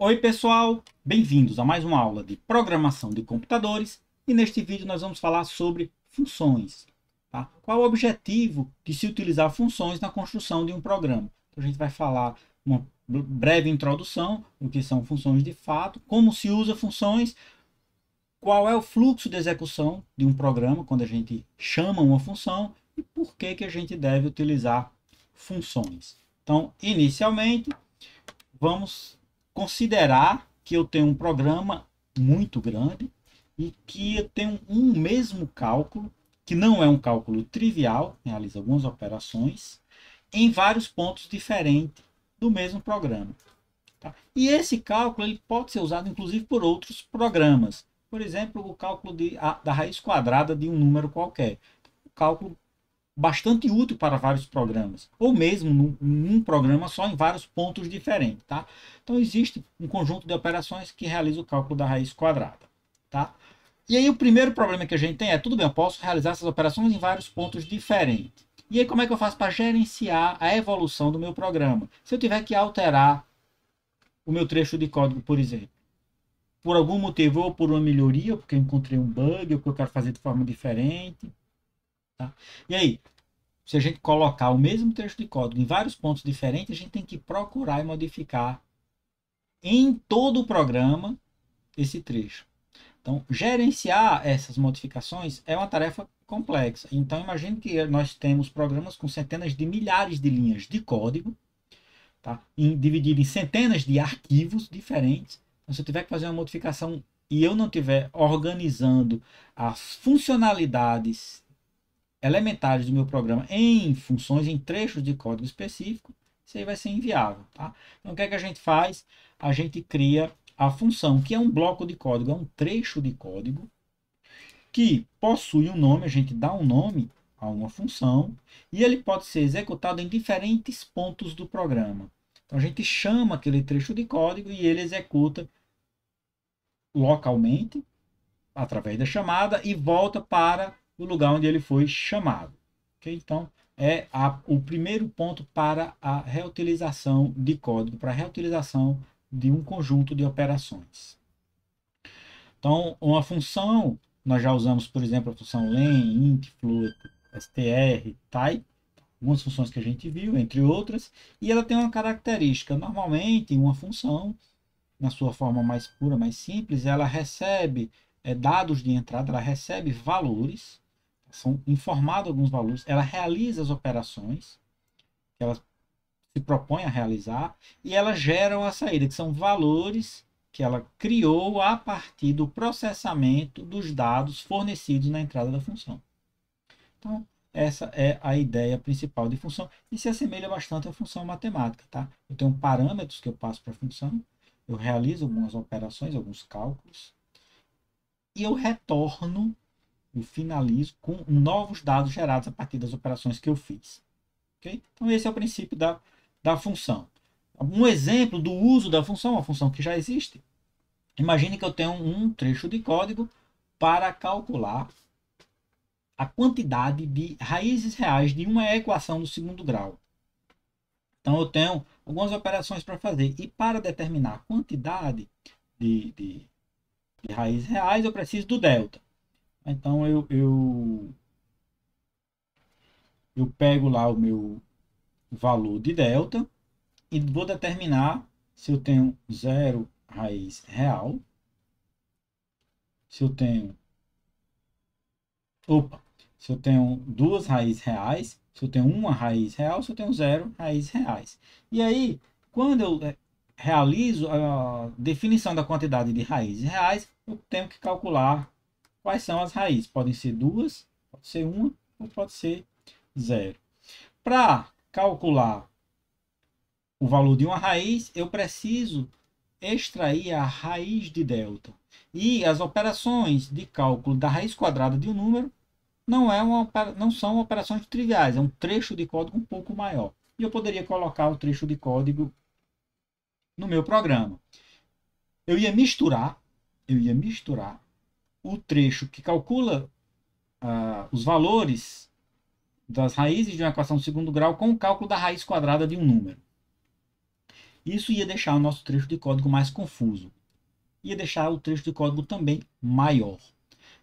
Oi pessoal, bem-vindos a mais uma aula de programação de computadores e neste vídeo nós vamos falar sobre funções. Tá? Qual o objetivo de se utilizar funções na construção de um programa? Então, a gente vai falar uma breve introdução do que são funções de fato, como se usa funções, qual é o fluxo de execução de um programa quando a gente chama uma função e por que a gente deve utilizar funções. Então, inicialmente, vamos considerar que eu tenho um programa muito grande e que eu tenho um mesmo cálculo, que não é um cálculo trivial, realiza algumas operações, em vários pontos diferentes do mesmo programa. Tá? E esse cálculo ele pode ser usado inclusive por outros programas. Por exemplo, o cálculo da raiz quadrada de um número qualquer. O cálculo bastante útil para vários programas, ou mesmo num programa só em vários pontos diferentes, tá? Então existe um conjunto de operações que realiza o cálculo da raiz quadrada, tá? E aí o primeiro problema que a gente tem é, tudo bem, eu posso realizar essas operações em vários pontos diferentes. E aí como é que eu faço para gerenciar a evolução do meu programa? Se eu tiver que alterar o meu trecho de código, por exemplo, por algum motivo, ou por uma melhoria, ou porque eu encontrei um bug, ou porque eu quero fazer de forma diferente, tá? E aí, se a gente colocar o mesmo trecho de código em vários pontos diferentes, a gente tem que procurar e modificar em todo o programa esse trecho. Então, gerenciar essas modificações é uma tarefa complexa. Então, imagine que nós temos programas com centenas de milhares de linhas de código, tá? Dividido em centenas de arquivos diferentes. Então, se eu tiver que fazer uma modificação e eu não estiver organizando as funcionalidades elementares do meu programa em funções, em trechos de código específico, isso aí vai ser inviável. Tá? Então, o que é que a gente faz? A gente cria a função, que é um bloco de código, é um trecho de código, que possui um nome, a gente dá um nome a uma função, e ele pode ser executado em diferentes pontos do programa. Então, a gente chama aquele trecho de código e ele executa localmente, através da chamada, e volta para o lugar onde ele foi chamado. Okay? Então, é o primeiro ponto para a reutilização de código, para a reutilização de um conjunto de operações. Então, uma função, nós já usamos, por exemplo, a função len, int, float, str, type, algumas funções que a gente viu, entre outras, e ela tem uma característica. Normalmente, uma função, na sua forma mais pura, mais simples, ela recebe dados de entrada, ela recebe valores, são informados alguns valores, ela realiza as operações que ela se propõe a realizar e ela gera uma saída, que são valores que ela criou a partir do processamento dos dados fornecidos na entrada da função. Então, essa é a ideia principal de função e se assemelha bastante à função matemática. Tá? Eu tenho parâmetros que eu passo para a função, eu realizo algumas operações, alguns cálculos, e eu retorno, eu finalizo com novos dados gerados a partir das operações que eu fiz. Okay? Então, esse é o princípio da função. Um exemplo do uso da função, uma função que já existe. Imagine que eu tenho um trecho de código para calcular a quantidade de raízes reais de uma equação do segundo grau. Então, eu tenho algumas operações para fazer. E para determinar a quantidade de raízes reais, eu preciso do delta. Então, eu pego lá o meu valor de delta e vou determinar se eu tenho 0 raiz real, se eu tenho, se eu tenho duas raízes reais, se eu tenho uma raiz real, se eu tenho 0 raízes reais. E aí, quando eu realizo a definição da quantidade de raízes reais, eu tenho que calcular quais são as raízes. Podem ser duas, pode ser uma ou pode ser 0. Para calcular o valor de uma raiz, eu preciso extrair a raiz de delta. E as operações de cálculo da raiz quadrada de um número não são operações triviais, é um trecho de código um pouco maior. E eu poderia colocar o trecho de código no meu programa. Eu ia misturar o trecho que calcula os valores das raízes de uma equação de segundo grau com o cálculo da raiz quadrada de um número. Isso ia deixar o nosso trecho de código mais confuso. Ia deixar o trecho de código também maior.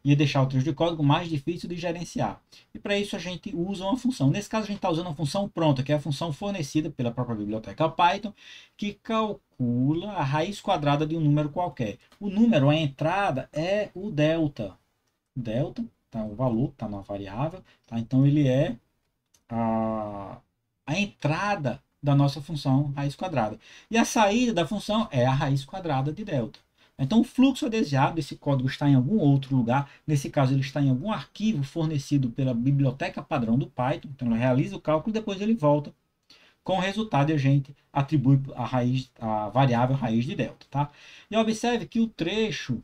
Ia deixar o trecho de código mais difícil de gerenciar. E para isso a gente usa uma função. Nesse caso a gente está usando uma função pronta, que é a função fornecida pela própria biblioteca Python, que calcula a raiz quadrada de um número qualquer. O número, a entrada, é o delta. Delta, tá, o valor está na variável, tá? Então ele é a entrada da nossa função raiz quadrada. E a saída da função é a raiz quadrada de delta. Então o fluxo é desviado, esse código está em algum outro lugar, nesse caso ele está em algum arquivo fornecido pela biblioteca padrão do Python, então ele realiza o cálculo e depois ele volta com o resultado e a gente atribui a variável raiz de delta. Tá? E observe que o trecho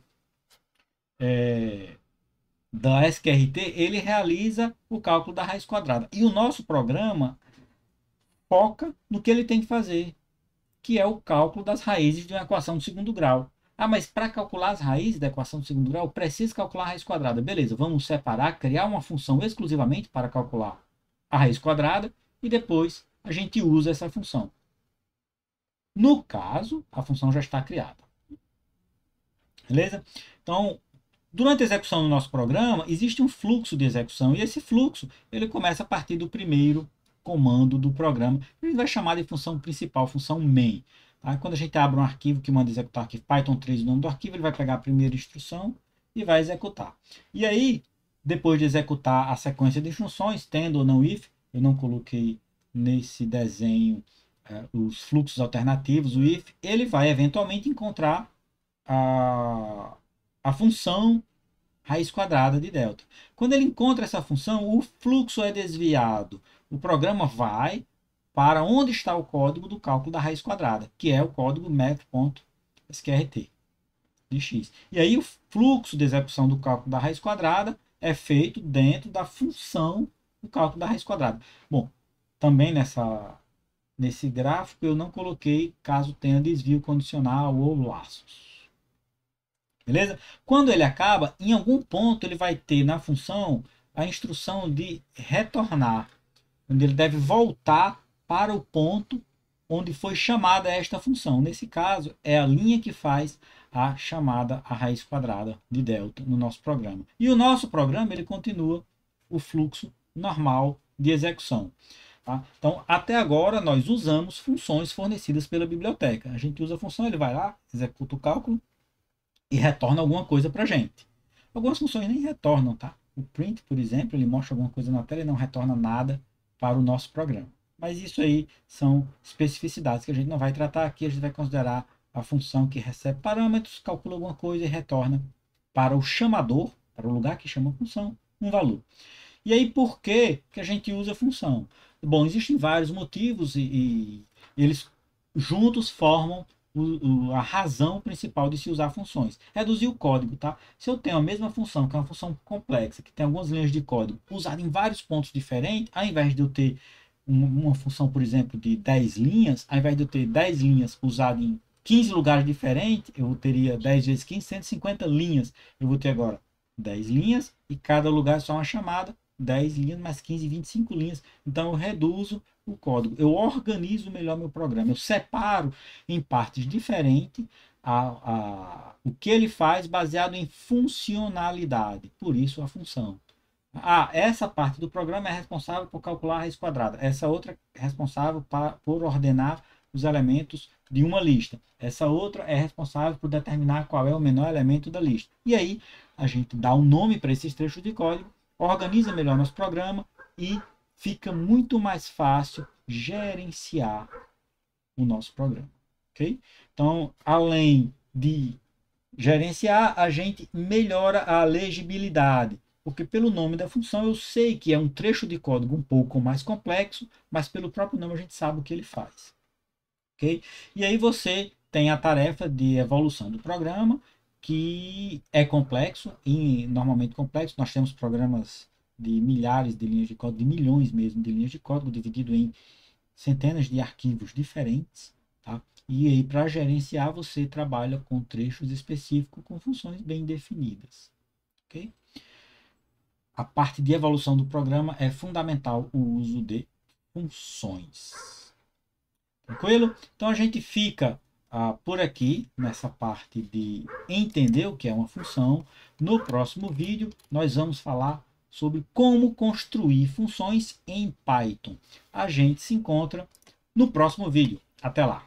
da SQRT, ele realiza o cálculo da raiz quadrada. E o nosso programa foca no que ele tem que fazer, que é o cálculo das raízes de uma equação de segundo grau. Ah, mas para calcular as raízes da equação de segundo grau, eu preciso calcular a raiz quadrada. Beleza, vamos separar, criar uma função exclusivamente para calcular a raiz quadrada e depois a gente usa essa função. No caso, a função já está criada. Beleza? Então, durante a execução do nosso programa, existe um fluxo de execução e esse fluxo ele começa a partir do primeiro comando do programa. A gente vai chamar de função principal, função main. Tá? Quando a gente abre um arquivo que manda executar arquivo Python 3, o nome do arquivo, ele vai pegar a primeira instrução e vai executar. E aí, depois de executar a sequência de instruções, tendo ou não if, eu não coloquei nesse desenho os fluxos alternativos, o if, ele vai eventualmente encontrar a função raiz quadrada de delta. Quando ele encontra essa função, o fluxo é desviado. O programa vai para onde está o código do cálculo da raiz quadrada, que é o código math.sqrt de x. E aí o fluxo de execução do cálculo da raiz quadrada é feito dentro da função do cálculo da raiz quadrada. Bom, também nesse gráfico eu não coloquei caso tenha desvio condicional ou laços. Beleza? Quando ele acaba, em algum ponto ele vai ter na função a instrução de retornar, onde ele deve voltar para o ponto onde foi chamada esta função. Nesse caso, é a linha que faz a chamada a raiz quadrada de delta no nosso programa. E o nosso programa ele continua o fluxo normal de execução. Tá? Então, até agora, nós usamos funções fornecidas pela biblioteca. A gente usa a função, ele vai lá, executa o cálculo, e retorna alguma coisa para a gente. Algumas funções nem retornam, tá? O print, por exemplo, ele mostra alguma coisa na tela e não retorna nada para o nosso programa. Mas isso aí são especificidades que a gente não vai tratar aqui, a gente vai considerar a função que recebe parâmetros, calcula alguma coisa e retorna para o chamador, para o lugar que chama a função, um valor. E aí, por que a gente usa a função? Bom, existem vários motivos e eles juntos formam a razão principal de se usar funções. Reduzir o código, tá? Se eu tenho a mesma função, que é uma função complexa, que tem algumas linhas de código usada em vários pontos diferentes, ao invés de eu ter uma função, por exemplo, de 10 linhas, ao invés de eu ter 10 linhas usadas em 15 lugares diferentes, eu teria 10 vezes 15, 150 linhas. Eu vou ter agora 10 linhas e cada lugar é só uma chamada, 10 linhas mais 15, 25 linhas. Então eu reduzo o código, eu organizo melhor meu programa, eu separo em partes diferentes o que ele faz baseado em funcionalidade, por isso a função. Essa parte do programa é responsável por calcular a raiz quadrada, essa outra é responsável por ordenar os elementos de uma lista, essa outra é responsável por determinar qual é o menor elemento da lista. E aí a gente dá um nome para esses trechos de código, organiza melhor nosso programa e fica muito mais fácil gerenciar o nosso programa. Okay? Então, além de gerenciar, a gente melhora a legibilidade, porque pelo nome da função eu sei que é um trecho de código um pouco mais complexo, mas pelo próprio nome a gente sabe o que ele faz. Okay? E aí você tem a tarefa de evolução do programa, que é complexo, e normalmente complexo. Nós temos programas de milhares de linhas de código, de milhões mesmo de linhas de código, dividido em centenas de arquivos diferentes. Tá? E aí, para gerenciar, você trabalha com trechos específicos, com funções bem definidas. Okay? A parte de evolução do programa é fundamental o uso de funções. Tranquilo? Então a gente fica por aqui nessa parte de entender o que é uma função. No próximo vídeo nós vamos falar sobre como construir funções em Python. A gente se encontra no próximo vídeo. Até lá!